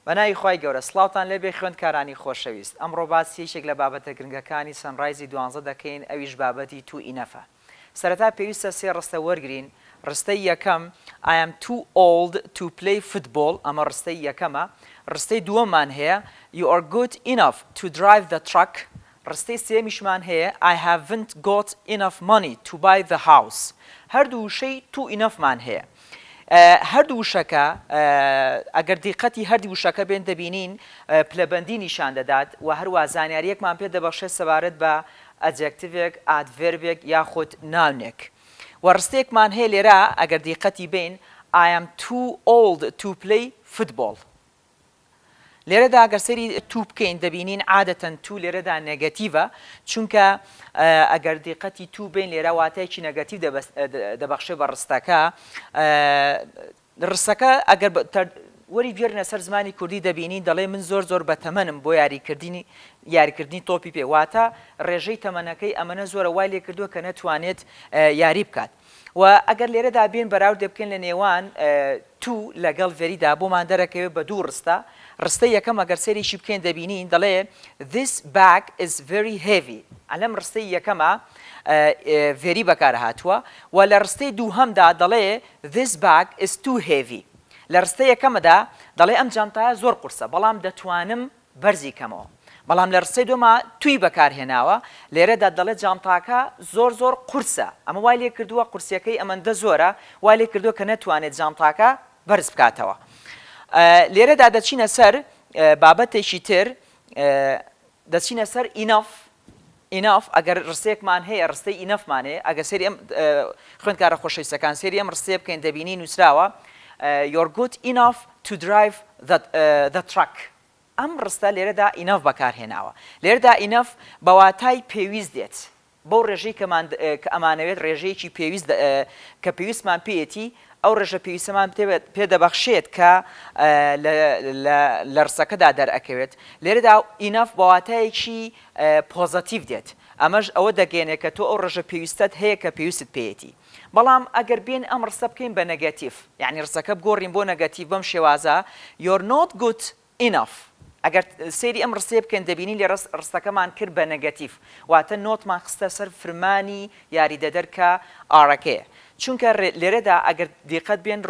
بەناوی خوای گەورە سڵاوتان لێبێ خوێندکارانی خۆشەویست ئەمڕۆ باسی یەکێک لە بابەتە گرنگەکانی سەنڕایزی 12 دەکەین ئەویش بابەتی تو ئینەفە سەرەتا پێویستە سێ ڕستە وەرگرین ڕستەی یەکەم I am too old to play football ئەمە ڕستەی یەکەمە ڕستەی دووەممان هەیە You are good enough to drive the truck ڕستەی سێمیشمان هەیە I haven't got enough money to buy the house هەردوو وشەی تو ئینەفمان هەیە هەردوو وشەکە ئەگەر دیقەتی هەردوو وشەکە بێن دەبینین پلەبەندی نیشان دەدات و هەروە زانیاریەکمان پێ دەبەخشێت سەبارەت بە ئەجێکتیڤێک ئادڤێربێک یاخود ناونێک و ڕستێکمان هەیە لێرە ئەگەر دیقەتی بین I am too old to play football لێرەدا ئەگەر سەری تو بکەین دەبینین عادەتەن تو لێرەدا نێگەتیڤە چونکە ئەگەر دیقەتی تو بین لێرە واتایکی نێگەتیڤ دەبەخشێ بە ڕستەکە ڕستەکە ئەگەر وەری بێرنە سەر زمانی کوردی دەبینین دەڵێ من زۆر بەتەمەنم بۆ یاریکردنی تۆپی پێواتە ڕێژەی تەمەنەکەی ئەمەنە زۆرە وای لێ کردووە کە نەتوانێت یاری بکات و ئەگەر لێرەدا بێن بەراو دەبکەن لە نێوان تو لەگەڵ ڤێریدا بۆمان دەرەکەوێت بە دوو ڕستە ڕستەی یەکەم ئەگەر سەریشی بکەین دەبینین دەڵێ This bag is very heavy ئەلەم ڕستەی یەکەمە ڤێری بەکارهاتووە و لە ڕستەی دووهەمدا دەڵێ This bag is too heavy لە ڕستەی یەکەمەدا دەڵێ ئەم جانتایە زۆر قورسە بەڵام دەتوانم بەرزی کەمەوە بەڵام لە ڕستەی دووەمە توی بەکارهێناوە لێرەدا دەڵێ جانتاکە زۆر قورسە ئەمە وای لێ کردووە قورسیەکەی ئەمەندە زۆرە وای لێ کردووە کە نەتوانێت جانتاکە بەرز بکاتەوە لێرەدا دەچینە سەر بابەتێکی تر دەچینە سەر ئیناف ئەگەر ڕستەیەکمان هەیە ڕستەی ئینەفمان هەیە ئەگەر سەری ئەم خوێندکارە خۆشەویستەکان سەری ئەم ڕستەیە بکەین دەبینین نووسراوە You're good enough to drive the truck ئەم ڕستە لێرەدا ئینەف بەکارهێناوە لێرەدا ئینەف بەواتای پێویست دێت بەو ڕێژەی کە ئەمانەوێت ڕێژەیەکی پێویست کە پێویستمان پێیەتی ئەو ڕێژە پێویستەمان پێدەبەخشێت کە لە ڕستەکەدا دەرئەکەوێت لێرەدا ئینەف بەواتایەکی پۆزەتیڤ دێت ئەمەش ئەوە دەگەێنێت کە تۆ ئەو ڕێژە پێویستت هەیە کە پێویستت پێیەتی بەڵام ئەگەر بێن ئەم ڕستە بکەین بە نەگەتیڤ یعنی ڕستەکە بگۆڕین بۆ نەگەتیڤ بەم شێوازە You're not good enough ئەگەر سەیری ئەم ڕستەیە بکەین دەبینین لێ ڕستەکەمان کرد بە نەگەتیڤ واتە نۆتمان خستە سەر فرمانی یاریدەدەرکە ئاڕەکەیە چونکە لێرەدا ئەگەر دیقەت بێن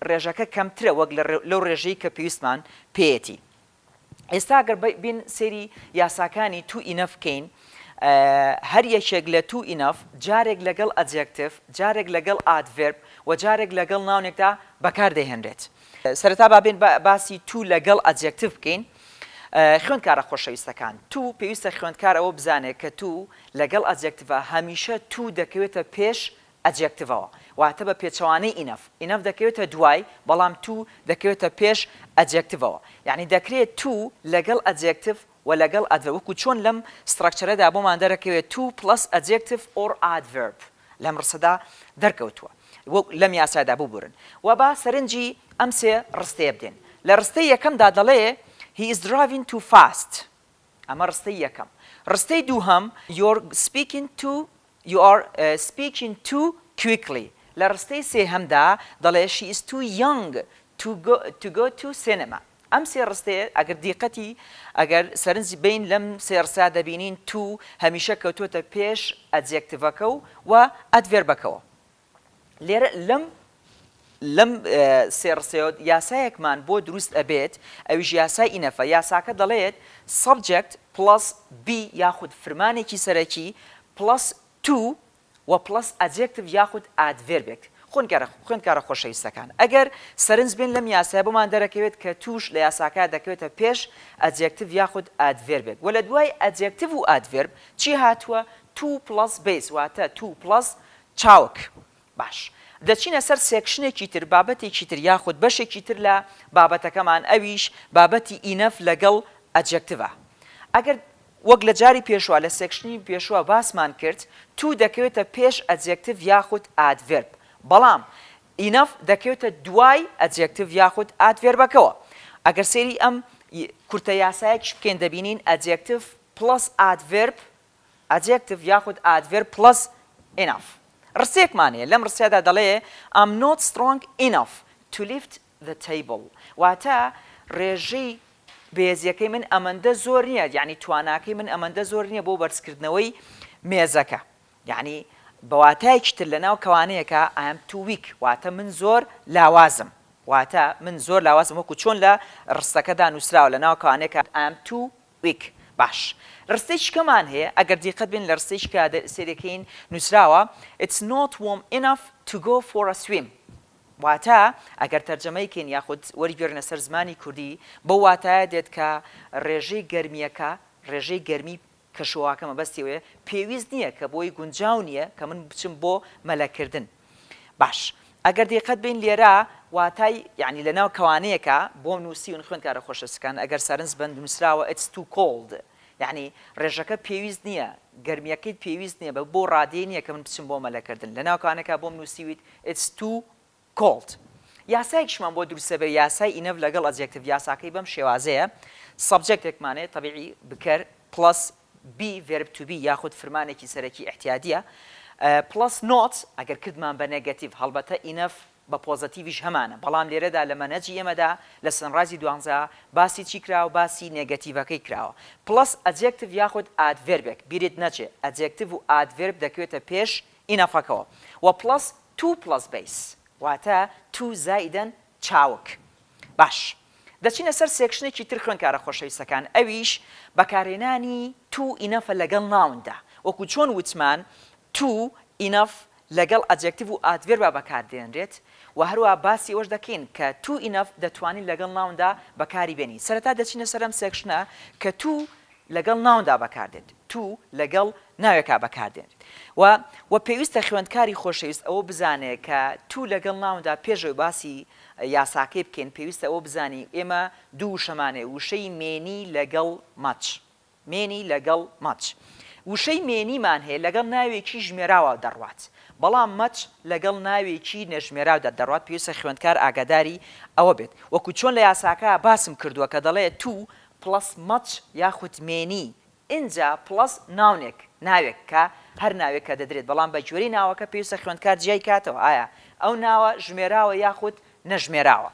ڕێژەکە کەمترە وەک لەو ڕێژەی کە پێویستمان پێیەتی ئێستا ئەگەر بین سەیری یاساکانی تو ئینەف بکەین هەر یەکێک لە تو ئینەف جارێک لەگەڵ ئەجێکتیڤ جارێک لەگەڵ ئادڤێرب و جارێک لەگەڵ ناونێکدا بەکاردەهێنرێت سەرەتا بابێن باسی تو لەگەڵ ئەجێکتیڤ بکەین خوێندکارە خۆشەویستەکان تو پێویستە خوێندکار ئەوە بزانێت کە تو لەگەڵ ئەجێکتیڤە هەمیشە تو دەکەوێتە پێش ئەجێکتیڤەوە واتە بە پێچەوانەی ئینەف دەکەوێتە دوای بەڵام تو دەکەوێتە پێش ئەجێکتیڤەوە یعنی دەکرێت تو لەگەڵ ئەجێکتیڤ و لەگەڵ ئەدڤێرب وەکو چۆن لەم ستراکچەرەدا بۆمان دەرەکەوێت تو پلس ئەجێکتیڤ ئۆر ئادڤێرب لەم ڕستەدا دەرکەوتووە لەم یاسادا ببورن و با سەرنجی ئەم سێ ڕستەیە بدێن لە ڕستەی یەکەمدا دەڵێ He is driving too fast ئەمە ڕستەی یەکەم ڕستەی دووهەم You are speaking too quickly لە ڕستەی سێهەمدا دەڵێ She is too young to go to cinema ئەم سێ ڕستەیە ئەگەر دیقەتی ئەگەر سەرنجی بین لەم سێ ڕستە دەبینین تو هەمیشە کەوتوتە پێش ئەجێکتیڤەکە و ئەدڤێربەکەوە لێرە لەم سێ ڕستەیە یاسایەکمان بۆ دروست ئەبێت ئەویش یاسای ئینەفە یاساکە دەڵێت subject plus be یاخود فرمانێکی سەرەکی plus to و plus adjective یاخود adverb خوێندکارە خۆشەویستەکان ئەگەر سەرنج بێن لەم یاسایە بۆمان دەرەکەوێت کە توش لە یاساکە دەکەوێتە پێش ئەجێکتیڤ یاخود ئادڤێربێک و لە دوای ئەجێکتیڤ و ئادڤێرب چی هاتووە تو پلس بیس واتە تو پلس چاوک باش دەچینە سەر سێکشنێکی تر بابەتێکی تر یاخود بەشێکی تر لە بابەتەکەمان ئەویش بابەتی ئینەف لەگەڵ ئەجێکتیڤە ئەگەر وەک لە جاری پێشوە لە سێکشنی پێشوە باسمان کرد تو دەکەوێتە پێش ئەجێکتیڤ یاخود ئادڤێرب بەڵام ئینەف دەکەوێتە دوای ئەجێکتیڤ یاخود ئادڤێربەکەوە ئەگەر سێری ئەم کورتە یاسایەکی بکەین دەبینین ئەجێکتیڤ پلس ئادڤێرب ئەجێکتیڤ یاخود ئادڤێرب پلس ئینەف ڕستێکمان هەیە لەم ڕستەیەدا دەڵێ I'm not strong enough to lift the table واتە ڕێژەی بێزیەکەی من ئەمەندە زۆر نییە، یعنی تواناکەی من ئەمەندە زۆر نییە بۆ بەرزکردنەوەی مێزەکە، یعنی بەواتایەکتر لە ناو کەوانەیەکە ئەم توویک واتە من زۆر لاوازم، واتە من زۆر لاوازم وەکو چۆن لە ڕستەکەدا نووسراوە لە ناو کەوانەیەکە ئەم تو ویک. باش ڕستەی شکەمان هەیە ئەگەر دیقەت بین لە ڕستەی شکە سێرەکەین نووسراوە It's not warm enough to go for a swim. واتە ئەگەر تەرجەمەیکەین یاخود وەریگەڕنە سەر زمانی کوردی بە واتایە دێت کە ڕێژەی گەرمیەکە ڕێژەی گەرمی کەشەوەکە مەبەستیەوەیە پێویست نییە کە بۆی گونجاو نییە کە من بچم بۆ مەلەکردن. باش ئەگەر دیقەت بین لێرە واتای یعنی لە ناو کەوانەیەکە بۆ نووسی و خوێندکارە خۆشەویستەکان ئەگەر سەرنج بند نووسراوە It's too cold، یعنی ڕێژەکە پێویست نییە گەرمیەکەیت پێویست نییە بە بۆ ڕادەیە نییە کە من بچم بۆ مەلەکردن لە ناو کەوانەکە بۆم نووسیویت It's too cold. یاسایەکشمان بۆ دروستە بێ یاسای ئینەف لەگەڵ ئەجێکتیڤ یاساکەی بەم شێوازەیە سەبجێکتێکمانێت تەبیعی بکەر پلس بی verb to be یاخود فرمانێکی سەرەکی احتیادیە پلس نۆت ئەگەر کردمان بە نێگەتیڤ هەڵبەتە ئینەف بە پۆزەتیڤیش هەمانە، بەڵام لێرەدا لە مەنهەجی ئێمەدا لە سەنڕایزی 12 باسی چی کراوە باسی نێگەتیڤەکەی کراوە پلس ئەجێکتیڤ یاخود ئادڤێربێک بیرت نەچێ ئەجێکتیڤ و ئادڤێرب دەکەوێتە پێش ئینەفەکەوە و پلس تو پلس بیس واتە تو زائیدەن چاوک. باش دەچینە سەر سێکشنێکی تر خوێندکارە خۆشەویستەکان ئەویش بەکارهێنانی تو ئینەفە لەگەڵ ناوندا وەکو چۆن وتمان تو ئینەف لەگەڵ ئەجێکتیڤ و ئادڤێربا بەکاردێنرێت و هەروە باسی ئەوەش دەکەین کە تو ئینەف دەتوانین لەگەڵ ناوندا بەکاری بێنی. سەرەتا دەچینە سەرم سێکشنە کە تو لەگەڵ ناوندا بەکاردێت تو لەگەڵ ناوێکا بەکاردێنێت و پێویستە خوێندکاری خۆشەویست ئەوە بزانێت کە تو لەگەڵ ناوندا پێشەوەی باسی یاساکەی بکەین پێویستە ئەوە بزانی ئێمە دوو وشەمانێ وشەی مێنی لەگەڵ ماچ مێنی لەگەڵ ماچ وشەی مێنیمان هەیە لەگەڵ ناوێکی ژمێراوە دەڕوات بەڵام مەچ لەگەڵ ناوێکی نەژمێراودا دەڕوات پێویستە خوێندکار ئاگاداری ئەوە بێت وەکو چۆن لە یاساکە باسم کردووە کە دەڵێ تو پلس مەچ یاخود مێنی اینجا پلس ناونێک ناوێک کە هەر ناوێک کە دەدرێت بەڵام بە جۆری ناوەکە پێویستە خوێندکار جیای کاتەوە ئایا ئەو ناوە ژمێراوە یاخود نەژمێراوە.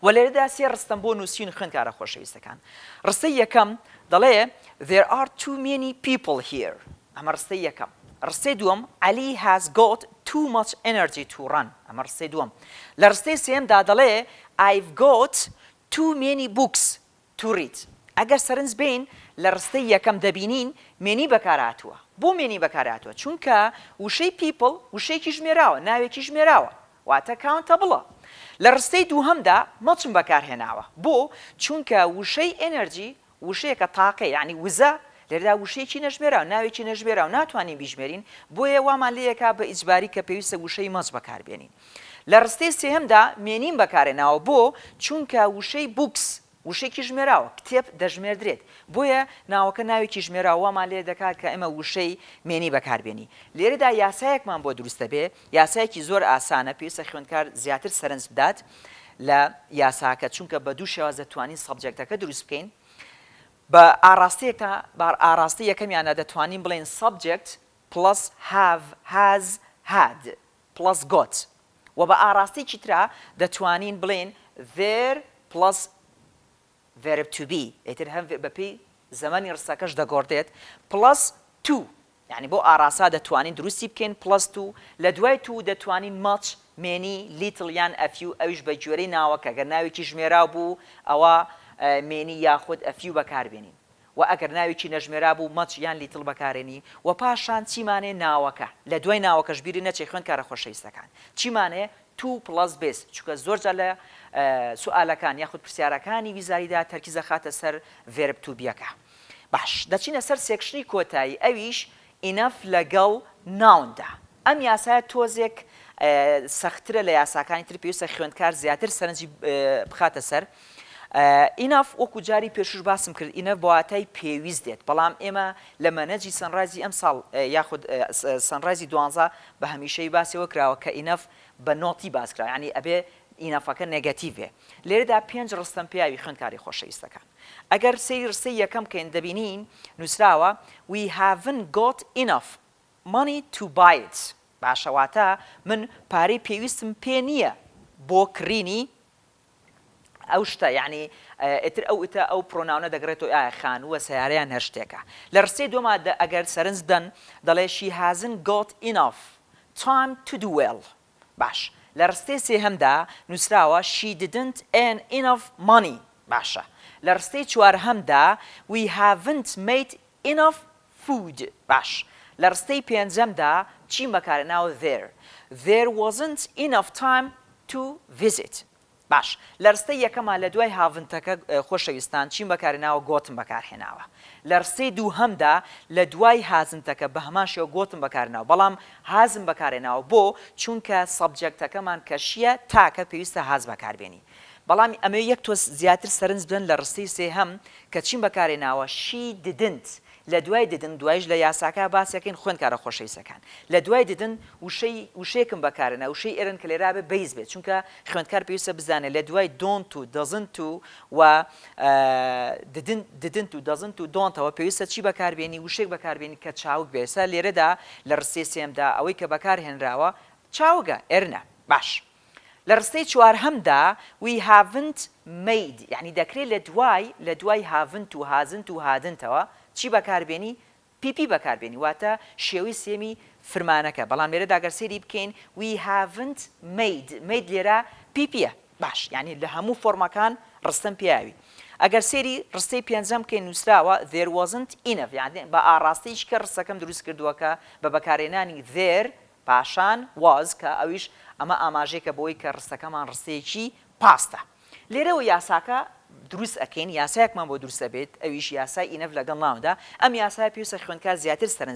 و لێرەدا سێ ڕستەم بۆ نووسین خوێندکارە خۆشەویستەکان. ڕستەی یەکەم دەڵێ There are too many people here. ئەمە ڕستەی یەکەم. ڕستەی دووەم Ali has got too much energy to run. ئەمە ڕستەی دووەم. لە ڕستەی سێمدا دەڵێ I've got too many books to read. ئەگەر سەرنج بین لە ڕستەی یەکەم دەبینین مێنی بەکارهاتووە. بۆ مێنی بەکارهاتووە چونکە وشەی people وشەیەکی ژمێراوە ناوێکی ژمێراوە واتە countable. لە ڕستەی دووهەمدا مەچم بەکارهێناوە بۆ چونکە وشەی ئێنەرجی وشەیەکە تاقە یعنی وزە لێرەدا وشەیەکی نەژمێراوە ناوێکی نەژمێراوە ناتوانین بیژمێرین بۆیە وامان لێیەکا بە ئیجباری کە پێویستە وشەی مەچ بەکاربێنین. لە ڕستەی سێهەمدا مێنیم بەکارهێناوە بۆ چونکە وشەی بوکس وشەیەکی ژمێراوە کتێب دەژمێردرێت بۆیە ناوەکە ناوێکی ژمێراوە وامان لێ دەکات کە ئێمە وشەی مێنی بەکاربێنی. لێرەدا یاسایەکمان بۆ دروستە بێ یاسایەکی زۆر ئاسانە پێویستە خوێندکار زیاتر سەرنج بدات لە یاساکە چونکە بە دوو شێواز دەتوانین سەبجێکتەکە دروست بکەین بە ئاراستەیەکە ئاراستی یەکەمیانە دەتوانین بڵێن subject plus have has had plus got و بە ئاراستێکی ترا دەتوانین بڵێن there plus verb to be ئیتر هەم بەپێی زەمانی ڕستەکەش دەگۆڕدێت plus to یعنی بۆ ئاراسا دەتوانین دروستی بکەین plus to لە دوای تو دەتوانین much many little یان a few ئەویش بە گوێرەی ناوەکە گەر ناوێکی ژمێرا بوو ئەوە مێنی یاخود a few بەکاربێنین و ئەگەر ناوێکی نەژمێرا بوو مەچ یان لیتل بەکارێنی و پاشان چیمانێ ناوەکە لە دوای ناوەکەش بیری نەچێ خوێندکارە خۆشەویستەکان چیمانێ تو پلس بیس چونکە زۆرجار لە سوالەکان یاخود پرسیارەکانی ویزاریدا تەرکیزە خاتە سەر verb to be-یەکە. باش دەچینە سەر سێکشنی کۆتایی ئەویش enough لەگەڵ ناوندا. ئەم یاسایە تۆزێک سەخترە لە یاساکانی تر پێویستە خوێندکار زیاتر سەرنجی بخاتە سەر. ئیناف وەکو جاری پێشوش باسم کرد ئینە بۆواتای پێویست دێت بەڵام ئێمە لە مەنەجی سەنڕایزی ئەم ساڵ یاخود سەنڕایزی 12 بە هەمیشەی باسیەوە کراوە کە ئینەف بە نۆتی باسکرا یعنی ئەبێ ئینەفەکە نێگەتیڤێ. لێرەدا 5 ڕستەم پیاوی خوێندکاری خۆشەویستەکان ئەگەر ڕستەی یەکەم کەین دەبینین نووسراوە we haven't got enough money to buy it. باشەواتە من پارەی پێویستم پێ نییە بۆ کڕینی ئەو شتە یعنی ئیتر ئەو پرۆناونە دەگرێتەوە ئایا خانووە سیارەیان هەر شتێکە لە ڕستەی دووەما ئەگەر سەرنج دەن دەڵێ she hasn't got enough time to do well باش لە ڕستەی سێهەمدا نووسراوە she didn't earn enough money باشە لە ڕستەی چوارهەمدا we haven't made enough food باش لە ڕستەی پێنجەمدا چی بەکارهێناوە there wasn't enough time to visit باش لە ڕستەی یەکەمە لە دوای هاڤنتەکە خۆشەویستان چی بەکارهێناوە گۆتم بەکارهێناوە لە ڕستەی دووهەمدا لە دوای هازنتەکە بە هەمان شێوە گۆتم بەکارهێناوە بەڵام هازم بەکارهێناوە بۆ چونکە سەبجەکتەکەمان کەشیە تاکە پێویستە هاز بەکاربێنی بەڵام ئەمە یەک تۆ زیاتر سەرنج بدەن لە ڕستەی سێهەم کە چیم بەکارهێناوە she didn't لە دوای ددن دوایش لە یاساکە باسیەکەین خوێندکارە خۆشەویستەکان لە دوای ددن وشەیەکم بەکارێنە وشەی ئێرن کە لێرا بێ بەیز بێت چونکە خوێندکار پێویستە بزانێت لە دوای don't و doesn't و didn't و doesn't و don't-ەوە پێویستە چی بەکاربێنی وشێک بەکاربێنی کە چاوک بێسە لێرەدا لە ڕستەی سێمدا ئەوەی کە بەکارهێنراوە چاوگە ئێرنە باش لە ڕستەی چوارهەمدا we haven't made یعنی دەکرێت لە دوای haven't و hasn't و hadn't-ەوە چی بەکاربێنی پیپی بەکاربێنی واتە شێوەی سێمی فرمانەکە بەڵام لێرە داگەر سێری بکەین we haven't made لێرە پیپیە باش یعنی لە هەموو فۆرمەکان ڕستەم پیاوی ئەگەر سێری ڕستەی پێنجەم بکەین نووسراوە there wasn't enough یعنی بە ئاڕاستیش کە ڕستەکەم دروست کردووەکە بە بەکارهێنانی there پاشان was کە ئەویش ئەمە ئاماژەیەکە بۆی کە ڕستەکەمان ڕستەیەکی پاستە لێرەوە یاساکە دروست ئەکەین یاسایەکمان بۆ دروستە بێت ئەویش یاسای ئینەف لەگەڵ ناودا ئەم یاسای پێویستە خوێندکار زیاتر سەرنج